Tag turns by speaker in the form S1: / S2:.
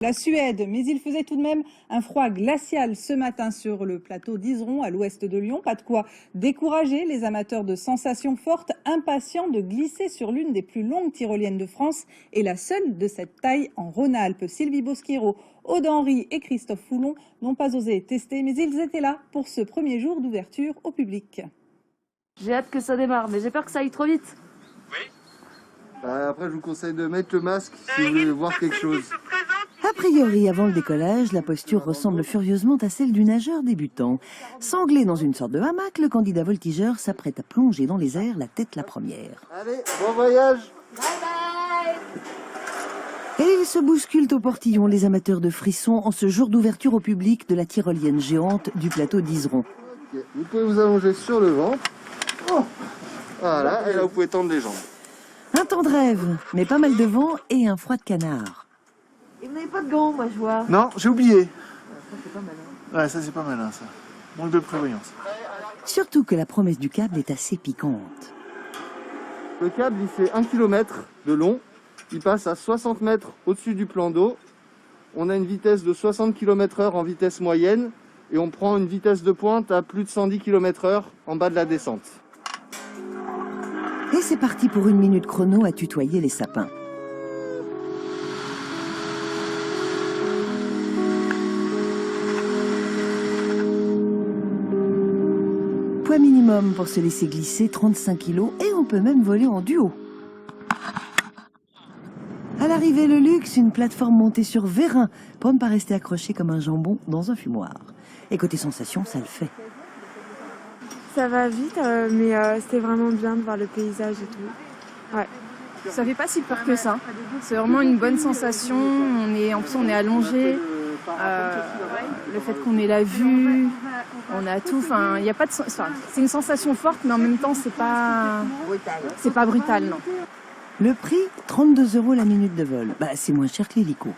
S1: La Suède, mais il faisait tout de même un froid glacial ce matin sur le plateau d'Iseron, à l'ouest de Lyon. Pas de quoi décourager les amateurs de sensations fortes, impatients de glisser sur l'une des plus longues tyroliennes de France et la seule de cette taille en Rhône-Alpes. Sylvie Bosquero, Aude Henry et Christophe Foulon n'ont pas osé tester, mais ils étaient là pour ce premier jour d'ouverture au public.
S2: J'ai hâte que ça démarre, mais j'ai peur que ça aille trop vite.
S3: Oui. Après, je vous conseille de mettre le masque si vous voulez voir quelque chose.
S4: A priori, avant le décollage, la posture ressemble furieusement à celle du nageur débutant. Sanglé dans une sorte de hamac, le candidat voltigeur s'apprête à plonger dans les airs, la tête la première.
S3: Allez, bon voyage!
S2: Bye bye!
S4: Et ils se bousculent au portillon, les amateurs de frissons, en ce jour d'ouverture au public de la tyrolienne géante du plateau d'Iseron.
S3: Okay. Vous pouvez vous allonger sur le ventre. Oh. Voilà, et là vous pouvez tendre les jambes.
S4: Un temps de rêve, mais pas mal de vent et un froid de canard.
S2: Et vous n'avez pas de gants, moi je vois.
S3: Non, j'ai oublié.
S2: Ça c'est pas malin.
S3: Ouais, ça c'est pas malin ça. Manque de prévoyance.
S4: Surtout que la promesse du câble est assez piquante.
S3: Le câble il fait 1 km de long. Il passe à 60 mètres au-dessus du plan d'eau. On a une vitesse de 60 km/h en vitesse moyenne. Et on prend une vitesse de pointe à plus de 110 km/h en bas de la descente.
S4: Et c'est parti pour 1 minute chrono à tutoyer les sapins. Poids minimum pour se laisser glisser, 35 kg, et on peut même voler en duo. À l'arrivée, le luxe, une plateforme montée sur vérin pour ne pas rester accroché comme un jambon dans un fumoir. Et côté sensation, ça le fait.
S5: Ça va vite, mais c'était vraiment bien de voir le paysage et tout. Ouais.
S6: Ça fait pas si peur que ça. C'est vraiment une bonne sensation. En plus, on est allongé. Le fait qu'on ait la vue, on a tout. Enfin, il y a pas de. C'est une sensation forte, mais en même temps, c'est pas brutal, non.
S4: Le prix, 32 € la minute de vol. Bah, c'est moins cher que l'hélico.